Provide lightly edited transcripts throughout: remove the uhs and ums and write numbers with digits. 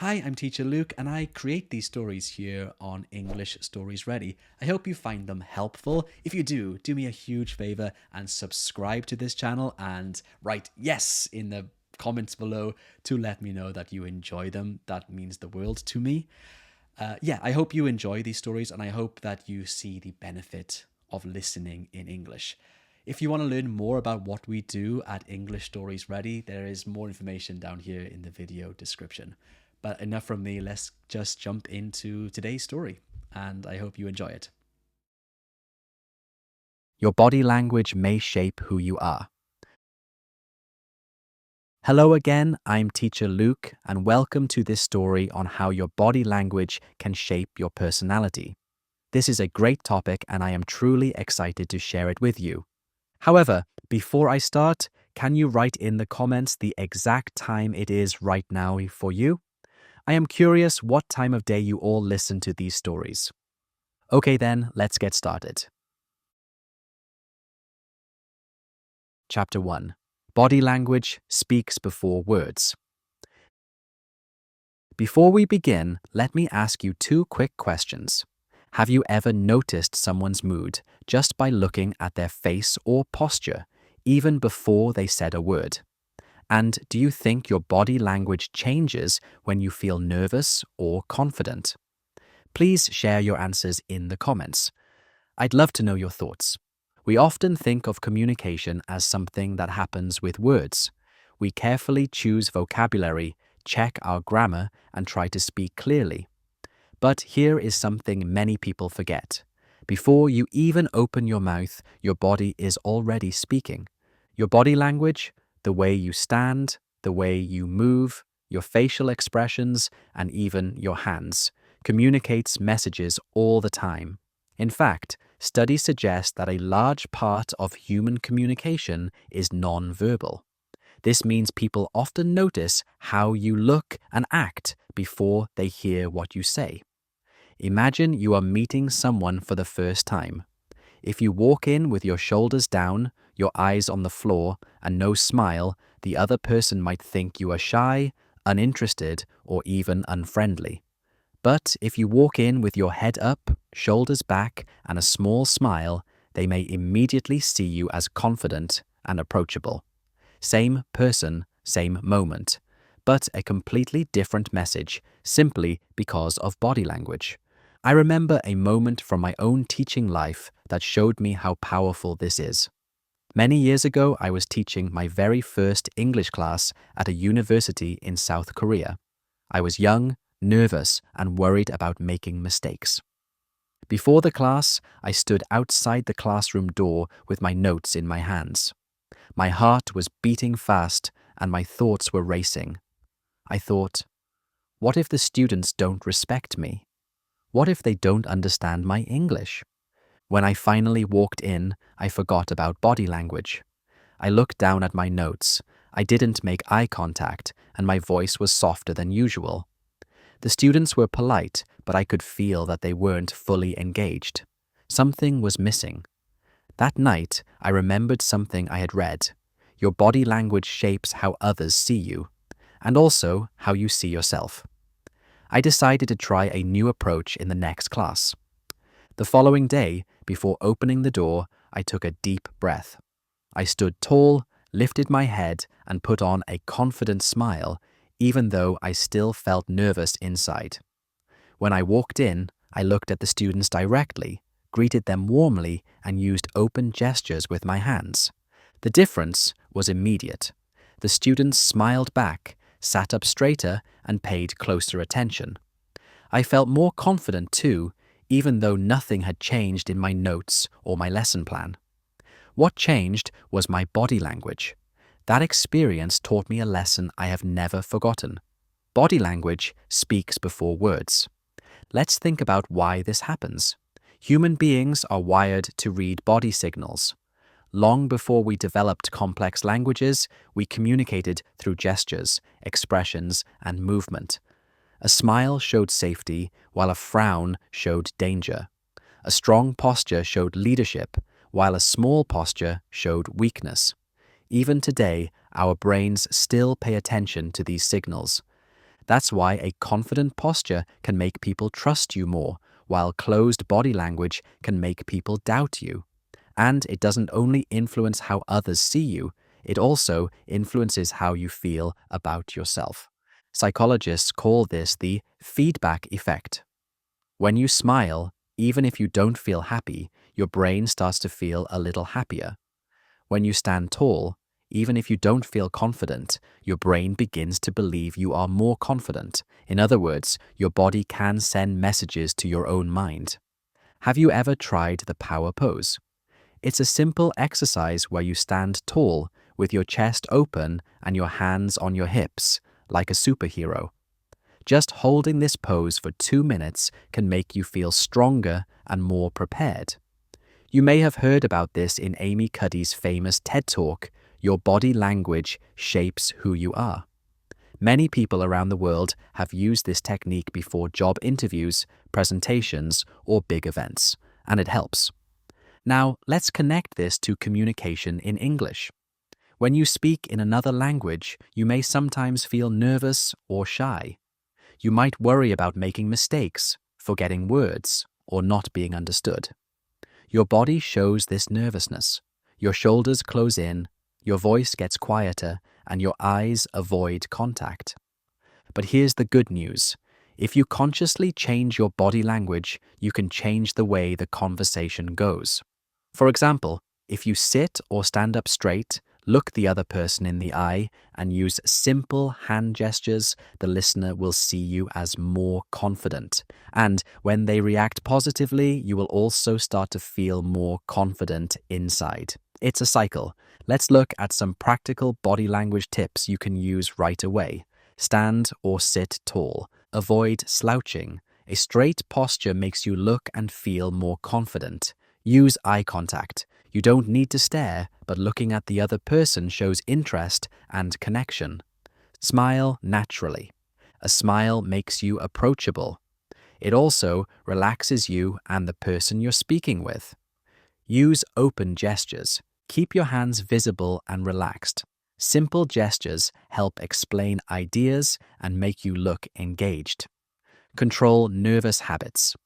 Hi, I'm Teacher Luke, and I create these stories here on English Stories Ready. I hope you find them helpful. If you do me a huge favor and subscribe to this channel and write yes in the comments below to let me know that you enjoy them. That means the world to me. I hope you enjoy these stories, and I hope that you see the benefit of listening in English. If you want to learn more about what we do at English Stories Ready, there is more information down here in the video description. But enough from me, let's just jump into today's story, and I hope you enjoy it. Your body language may shape who you are. Hello again, I'm Teacher Luke, and welcome to this story on how your body language can shape your personality. This is a great topic, and I am truly excited to share it with you. However, before I start, can you write in the comments the exact time it is right now for you? I am curious what time of day you all listen to these stories. Okay then, let's get started. Chapter 1. Body language speaks before words. Before we begin, let me ask you two quick questions. Have you ever noticed someone's mood just by looking at their face or posture, even before they said a word? And do you think your body language changes when you feel nervous or confident? Please share your answers in the comments. I'd love to know your thoughts. We often think of communication as something that happens with words. We carefully choose vocabulary, check our grammar, and try to speak clearly. But here is something many people forget. Before you even open your mouth, your body is already speaking. Your body language, the way you stand, the way you move, your facial expressions, and even your hands, communicates messages all the time. In fact, studies suggest that a large part of human communication is non-verbal. This means people often notice how you look and act before they hear what you say. Imagine you are meeting someone for the first time. If you walk in with your shoulders down, your eyes on the floor, and no smile, the other person might think you are shy, uninterested, or even unfriendly. But if you walk in with your head up, shoulders back, and a small smile, they may immediately see you as confident and approachable. Same person, same moment, but a completely different message simply because of body language. I remember a moment from my own teaching life that showed me how powerful this is. Many years ago, I was teaching my very first English class at a university in South Korea. I was young, nervous, and worried about making mistakes. Before the class, I stood outside the classroom door with my notes in my hands. My heart was beating fast and my thoughts were racing. I thought, what if the students don't respect me? What if they don't understand my English? When I finally walked in, I forgot about body language. I looked down at my notes. I didn't make eye contact, and my voice was softer than usual. The students were polite, but I could feel that they weren't fully engaged. Something was missing. That night, I remembered something I had read. Your body language shapes how others see you, and also how you see yourself. I decided to try a new approach in the next class. The following day, before opening the door, I took a deep breath. I stood tall, lifted my head, and put on a confident smile, even though I still felt nervous inside. When I walked in, I looked at the students directly, greeted them warmly, and used open gestures with my hands. The difference was immediate. The students smiled back, sat up straighter, and paid closer attention. I felt more confident too, even though nothing had changed in my notes or my lesson plan. What changed was my body language. That experience taught me a lesson I have never forgotten. Body language speaks before words. Let's think about why this happens. Human beings are wired to read body signals. Long before we developed complex languages, we communicated through gestures, expressions, and movement. A smile showed safety, while a frown showed danger. A strong posture showed leadership, while a small posture showed weakness. Even today, our brains still pay attention to these signals. That's why a confident posture can make people trust you more, while closed body language can make people doubt you. And it doesn't only influence how others see you, it also influences how you feel about yourself. Psychologists call this the feedback effect. When you smile, even if you don't feel happy, your brain starts to feel a little happier. When you stand tall, even if you don't feel confident, your brain begins to believe you are more confident. In other words, your body can send messages to your own mind. Have you ever tried the power pose? It's a simple exercise where you stand tall with your chest open and your hands on your hips, like a superhero. Just holding this pose for 2 minutes can make you feel stronger and more prepared. You may have heard about this in Amy Cuddy's famous TED Talk, "Your body language shapes who you are." Many people around the world have used this technique before job interviews, presentations, or big events, and it helps. Now, let's connect this to communication in English. When you speak in another language, you may sometimes feel nervous or shy. You might worry about making mistakes, forgetting words, or not being understood. Your body shows this nervousness. Your shoulders close in, your voice gets quieter, and your eyes avoid contact. But here's the good news. If you consciously change your body language, you can change the way the conversation goes. For example, if you sit or stand up straight, look the other person in the eye, and use simple hand gestures, the listener will see you as more confident. And when they react positively, you will also start to feel more confident inside. It's a cycle. Let's look at some practical body language tips you can use right away. Stand or sit tall. Avoid slouching. A straight posture makes you look and feel more confident. Use eye contact. You don't need to stare, but looking at the other person shows interest and connection. Smile naturally. A smile makes you approachable. It also relaxes you and the person you're speaking with. Use open gestures. Keep your hands visible and relaxed. Simple gestures help explain ideas and make you look engaged. Control nervous habits.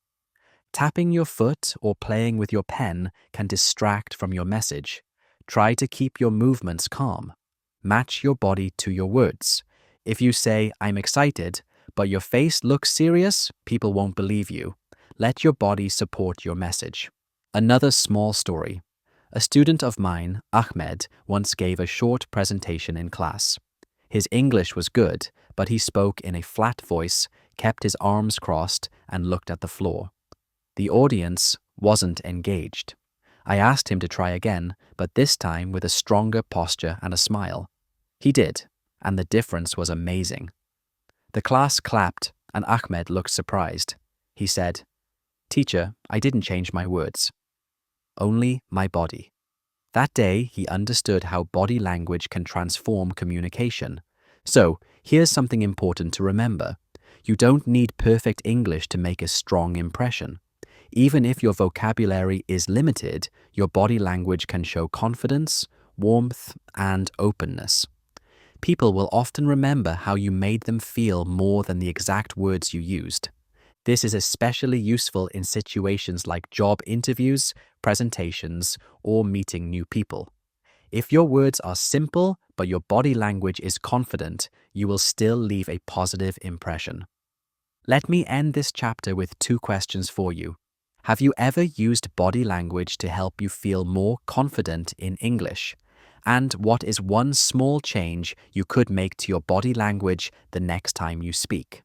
Tapping your foot or playing with your pen can distract from your message. Try to keep your movements calm. Match your body to your words. If you say, "I'm excited," but your face looks serious, people won't believe you. Let your body support your message. Another small story. A student of mine, Ahmed, once gave a short presentation in class. His English was good, but he spoke in a flat voice, kept his arms crossed, and looked at the floor. The audience wasn't engaged. I asked him to try again, but this time with a stronger posture and a smile. He did, and the difference was amazing. The class clapped, and Ahmed looked surprised. He said, "Teacher, I didn't change my words. Only my body." That day, he understood how body language can transform communication. So, here's something important to remember. You don't need perfect English to make a strong impression. Even if your vocabulary is limited, your body language can show confidence, warmth, and openness. People will often remember how you made them feel more than the exact words you used. This is especially useful in situations like job interviews, presentations, or meeting new people. If your words are simple, but your body language is confident, you will still leave a positive impression. Let me end this chapter with 2 questions for you. Have you ever used body language to help you feel more confident in English? And what is one small change you could make to your body language the next time you speak?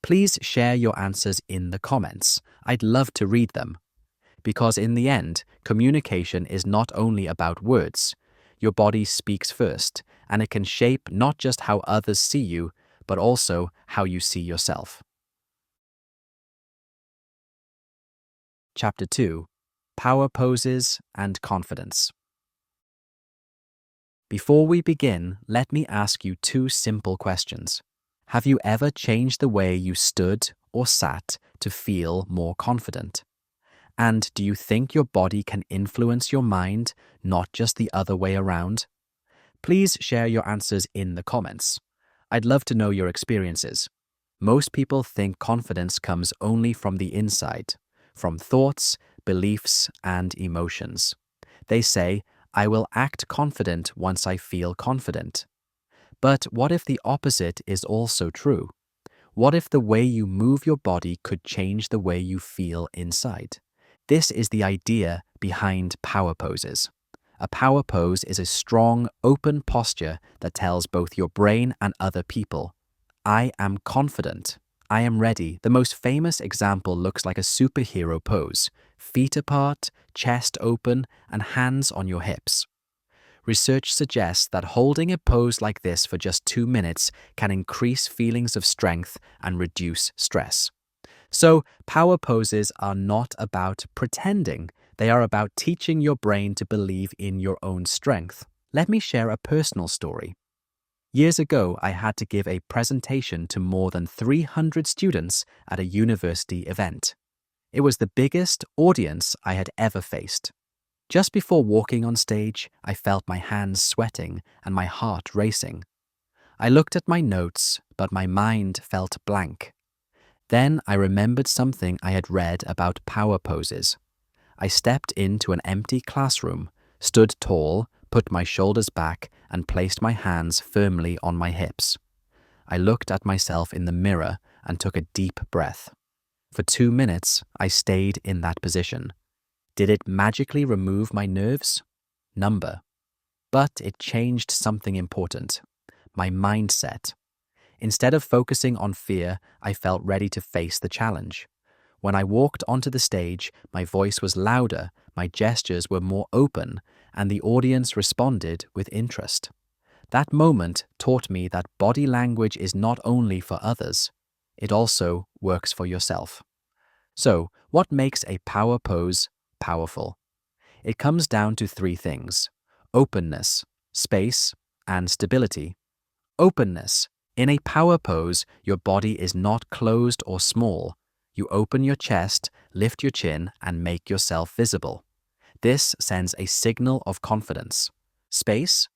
Please share your answers in the comments. I'd love to read them. Because in the end, communication is not only about words. Your body speaks first, and it can shape not just how others see you, but also how you see yourself. Chapter 2. Power Poses and Confidence. Before we begin, let me ask you 2 simple questions. Have you ever changed the way you stood or sat to feel more confident? And do you think your body can influence your mind, not just the other way around? Please share your answers in the comments. I'd love to know your experiences. Most people think confidence comes only from the inside, from thoughts, beliefs, and emotions. They say, I will act confident once I feel confident. But what if the opposite is also true? What if the way you move your body could change the way you feel inside? This is the idea behind power poses. A power pose is a strong, open posture that tells both your brain and other people, I am confident. I am ready. The most famous example looks like a superhero pose, feet apart, chest open, and hands on your hips. Research suggests that holding a pose like this for just 2 minutes can increase feelings of strength and reduce stress. So, power poses are not about pretending. They are about teaching your brain to believe in your own strength. Let me share a personal story. Years ago, I had to give a presentation to more than 300 students at a university event. It was the biggest audience I had ever faced. Just before walking on stage, I felt my hands sweating and my heart racing. I looked at my notes, but my mind felt blank. Then I remembered something I had read about power poses. I stepped into an empty classroom, stood tall, put my shoulders back, and placed my hands firmly on my hips. I looked at myself in the mirror and took a deep breath. For 2 minutes, I stayed in that position. Did it magically remove my nerves? Number. But it changed something important. My mindset. Instead of focusing on fear, I felt ready to face the challenge. When I walked onto the stage, my voice was louder, my gestures were more open, and the audience responded with interest. That moment taught me that body language is not only for others, it also works for yourself. So, what makes a power pose powerful? It comes down to 3 things: openness, space, and stability. Openness. In a power pose, your body is not closed or small. You open your chest, lift your chin, and make yourself visible. This sends a signal of confidence. Space.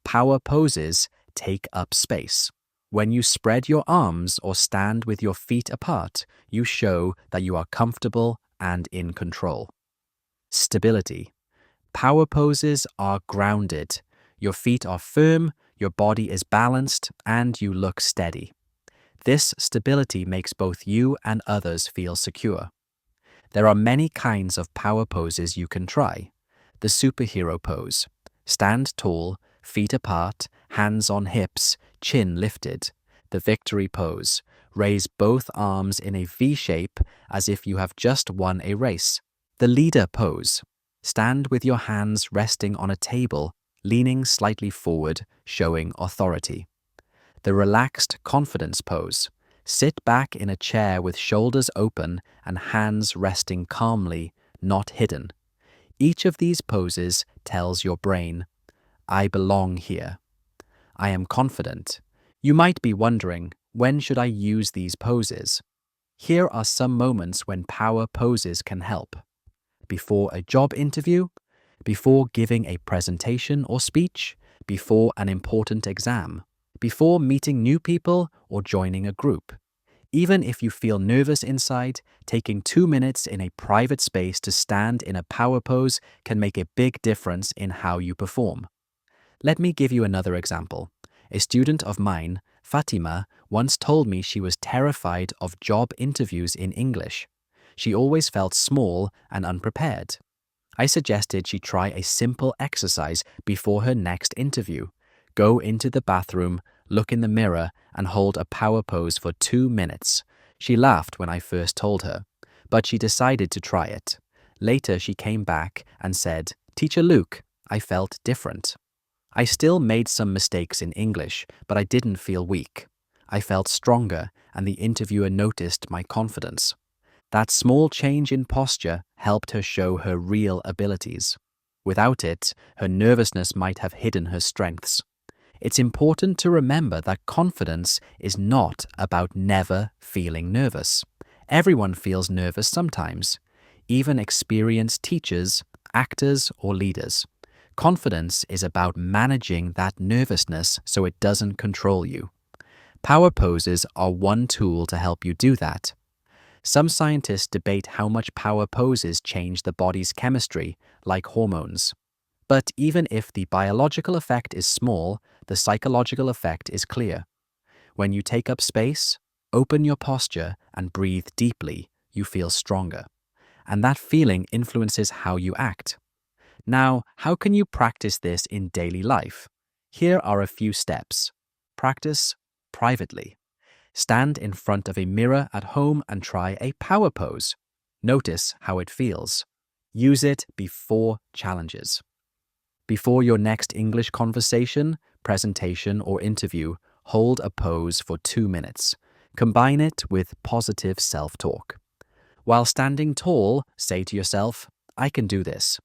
Power poses take up space. When you spread your arms or stand with your feet apart, you show that you are comfortable and in control. Stability. Power poses are grounded. Your feet are firm, your body is balanced, and you look steady. This stability makes both you and others feel secure. There are many kinds of power poses you can try. The superhero pose. Stand tall, feet apart, hands on hips, chin lifted. The victory pose. Raise both arms in a V shape as if you have just won a race. The leader pose. Stand with your hands resting on a table, leaning slightly forward, showing authority. The relaxed confidence pose. Sit back in a chair with shoulders open and hands resting calmly, not hidden. Each of these poses tells your brain, I belong here. I am confident. You might be wondering, when should I use these poses? Here are some moments when power poses can help. Before a job interview, before giving a presentation or speech, before an important exam, before meeting new people or joining a group. Even if you feel nervous inside, taking 2 minutes in a private space to stand in a power pose can make a big difference in how you perform. Let me give you another example. A student of mine, Fatima, once told me she was terrified of job interviews in English. She always felt small and unprepared. I suggested she try a simple exercise before her next interview. Go into the bathroom, look in the mirror, and hold a power pose for 2 minutes. She laughed when I first told her, but she decided to try it. Later, she came back and said, Teacher Luke, I felt different. I still made some mistakes in English, but I didn't feel weak. I felt stronger, and the interviewer noticed my confidence. That small change in posture helped her show her real abilities. Without it, her nervousness might have hidden her strengths. It's important to remember that confidence is not about never feeling nervous. Everyone feels nervous sometimes, even experienced teachers, actors, or leaders. Confidence is about managing that nervousness so it doesn't control you. Power poses are one tool to help you do that. Some scientists debate how much power poses change the body's chemistry, like hormones. But even if the biological effect is small, the psychological effect is clear. When you take up space, open your posture, and breathe deeply, you feel stronger. And that feeling influences how you act. Now, how can you practice this in daily life? Here are a few steps. Practice privately. Stand in front of a mirror at home and try a power pose. Notice how it feels. Use it before challenges. Before your next English conversation, presentation, or interview, hold a pose for 2 minutes. Combine it with positive self-talk. While standing tall, say to yourself, I can do this.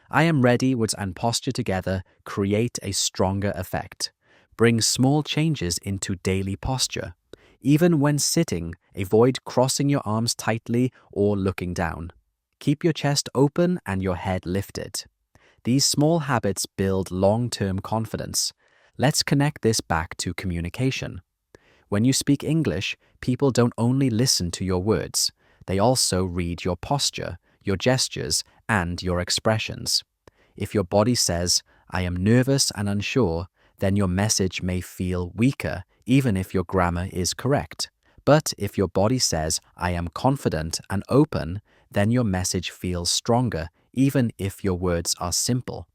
I am ready. Words and posture together create a stronger effect. Bring small changes into daily posture. Even when sitting, avoid crossing your arms tightly or looking down. Keep your chest open and your head lifted. These small habits build long-term confidence. Let's connect this back to communication. When you speak English, people don't only listen to your words, they also read your posture, your gestures, and your expressions. If your body says, I am nervous and unsure, then your message may feel weaker, even if your grammar is correct. But if your body says, I am confident and open, then your message feels stronger, even if your words are simple.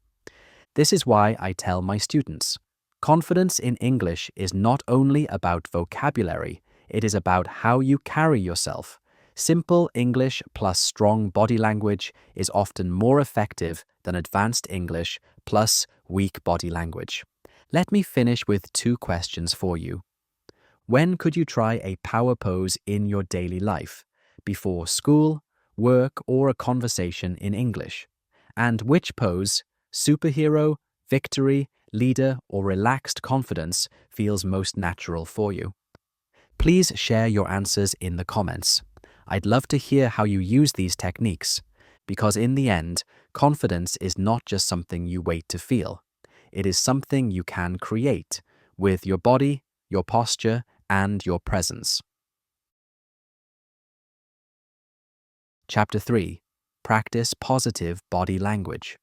This is why I tell my students, confidence in English is not only about vocabulary, it is about how you carry yourself. Simple English plus strong body language is often more effective than advanced English plus weak body language. Let me finish with 2 questions for you. When could you try a power pose in your daily life? Before school, work, or a conversation in English? And which pose, superhero, victory, leader, or relaxed confidence, feels most natural for you? Please share your answers in the comments. I'd love to hear how you use these techniques, because in the end, confidence is not just something you wait to feel. It is something you can create with your body, your posture, and your presence. Chapter 3. Practice positive body language.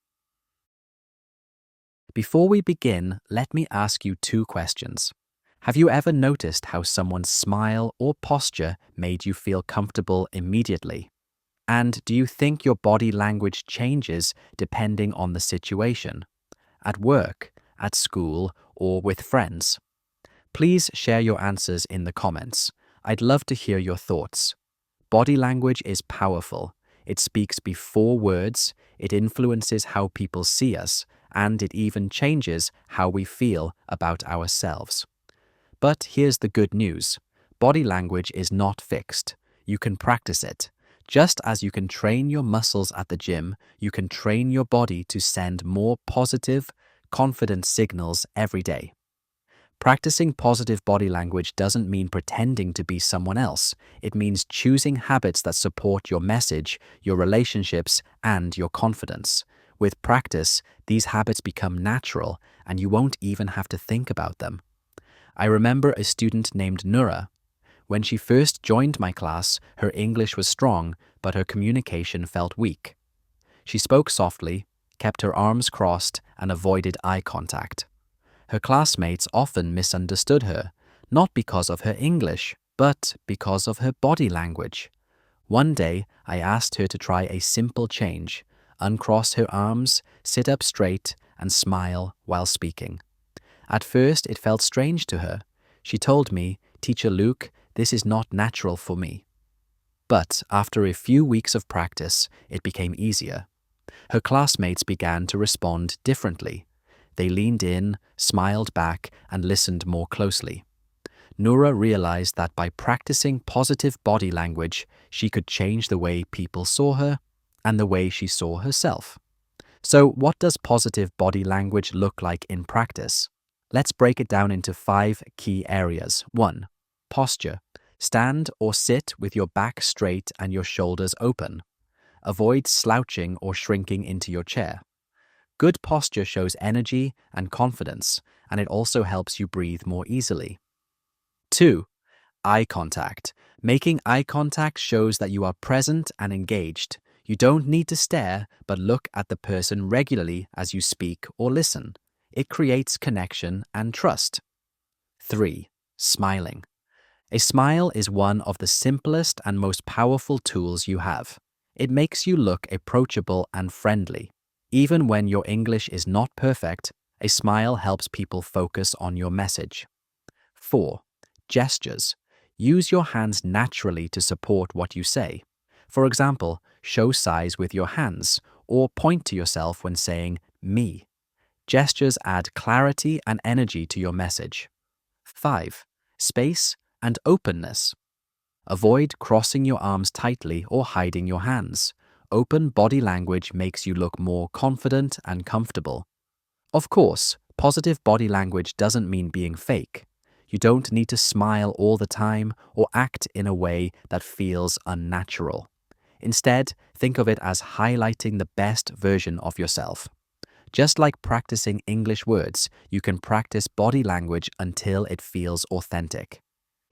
Before we begin, let me ask you 2 questions. Have you ever noticed how someone's smile or posture made you feel comfortable immediately? And do you think your body language changes depending on the situation? At work, at school, or with friends? Please share your answers in the comments. I'd love to hear your thoughts. Body language is powerful. It speaks before words, it influences how people see us, and it even changes how we feel about ourselves. But here's the good news. Body language is not fixed. You can practice it. Just as you can train your muscles at the gym, you can train your body to send more positive, confident signals every day. Practicing positive body language doesn't mean pretending to be someone else. It means choosing habits that support your message, your relationships, and your confidence. With practice, these habits become natural, and you won't even have to think about them. I remember a student named Nura. When she first joined my class, her English was strong, but her communication felt weak. She spoke softly, kept her arms crossed, and avoided eye contact. Her classmates often misunderstood her, not because of her English, but because of her body language. One day, I asked her to try a simple change: uncross her arms, sit up straight, and smile while speaking. At first, it felt strange to her. She told me, "Teacher Luke, this is not natural for me." But after a few weeks of practice, it became easier. Her classmates began to respond differently. They leaned in, smiled back, and listened more closely. Noura realized that by practicing positive body language, she could change the way people saw her and the way she saw herself. So, what does positive body language look like in practice? Let's break it down into 5 key areas. 1. Posture. Stand or sit with your back straight and your shoulders open. Avoid slouching or shrinking into your chair. Good posture shows energy and confidence, and it also helps you breathe more easily. 2. Eye contact. Making eye contact shows that you are present and engaged. You don't need to stare, but look at the person regularly as you speak or listen. It creates connection and trust. 3. Smiling. A smile is one of the simplest and most powerful tools you have. It makes you look approachable and friendly. Even when your English is not perfect, a smile helps people focus on your message. 4. Gestures. Use your hands naturally to support what you say. For example, show size with your hands or point to yourself when saying me. Gestures add clarity and energy to your message. 5. Space and openness. Avoid crossing your arms tightly or hiding your hands. Open body language makes you look more confident and comfortable. Of course, positive body language doesn't mean being fake. You don't need to smile all the time or act in a way that feels unnatural. Instead, think of it as highlighting the best version of yourself. Just like practicing English words, you can practice body language until it feels authentic.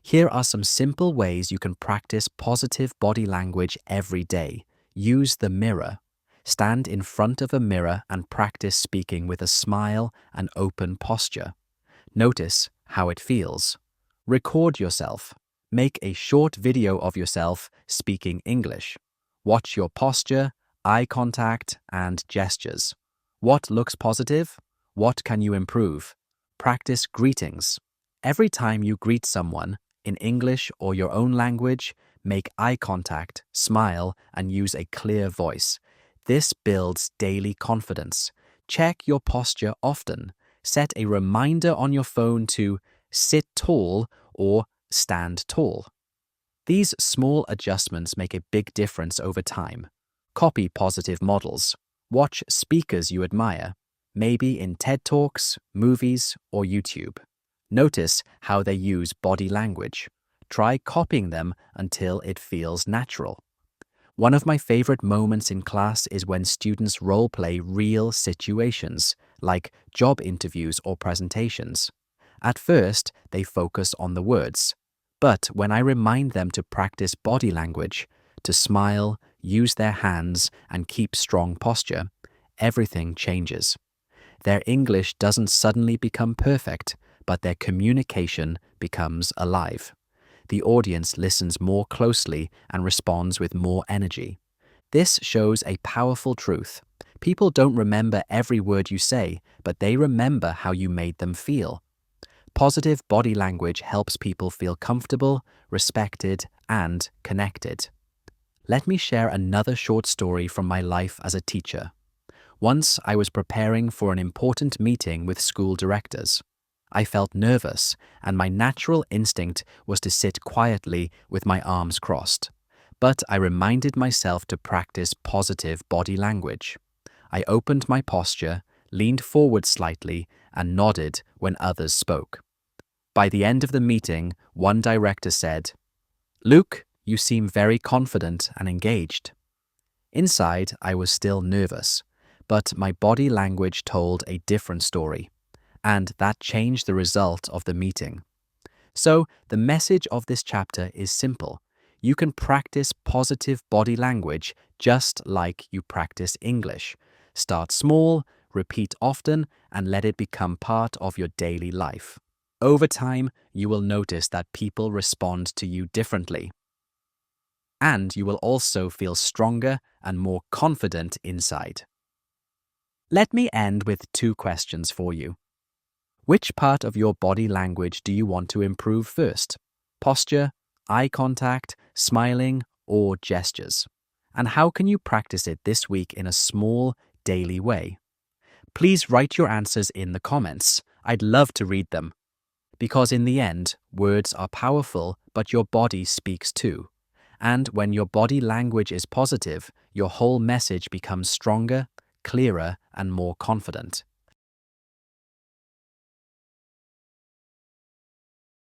Here are some simple ways you can practice positive body language every day. Use the mirror. Stand in front of a mirror and practice speaking with a smile and open posture. Notice how it feels. Record yourself. Make a short video of yourself speaking English. Watch your posture, eye contact, and gestures. What looks positive? What can you improve? Practice greetings. Every time you greet someone, in English or your own language, make eye contact, smile, and use a clear voice. This builds daily confidence. Check your posture often. Set a reminder on your phone to sit tall or stand tall. These small adjustments make a big difference over time. Copy positive models. Watch speakers you admire, maybe in TED Talks, movies, or YouTube. Notice how they use body language. Try copying them until it feels natural. One of my favorite moments in class is when students role-play real situations, like job interviews or presentations. At first, they focus on the words. But when I remind them to practice body language, to smile, use their hands, and keep strong posture, everything changes. Their English doesn't suddenly become perfect, but their communication becomes alive. The audience listens more closely and responds with more energy. This shows a powerful truth. People don't remember every word you say, but they remember how you made them feel. Positive body language helps people feel comfortable, respected, and connected. Let me share another short story from my life as a teacher. Once I was preparing for an important meeting with school directors. I felt nervous, and my natural instinct was to sit quietly with my arms crossed. But I reminded myself to practice positive body language. I opened my posture, leaned forward slightly, and nodded when others spoke. By the end of the meeting, one director said, "Luke, you seem very confident and engaged." Inside, I was still nervous, but my body language told a different story. And that changed the result of the meeting. So, the message of this chapter is simple. You can practice positive body language just like you practice English. Start small, repeat often, and let it become part of your daily life. Over time, you will notice that people respond to you differently. And you will also feel stronger and more confident inside. Let me end with 2 questions for you. Which part of your body language do you want to improve first? Posture, eye contact, smiling, or gestures? And how can you practice it this week in a small, daily way? Please write your answers in the comments. I'd love to read them. Because in the end, words are powerful, but your body speaks too. And when your body language is positive, your whole message becomes stronger, clearer, and more confident.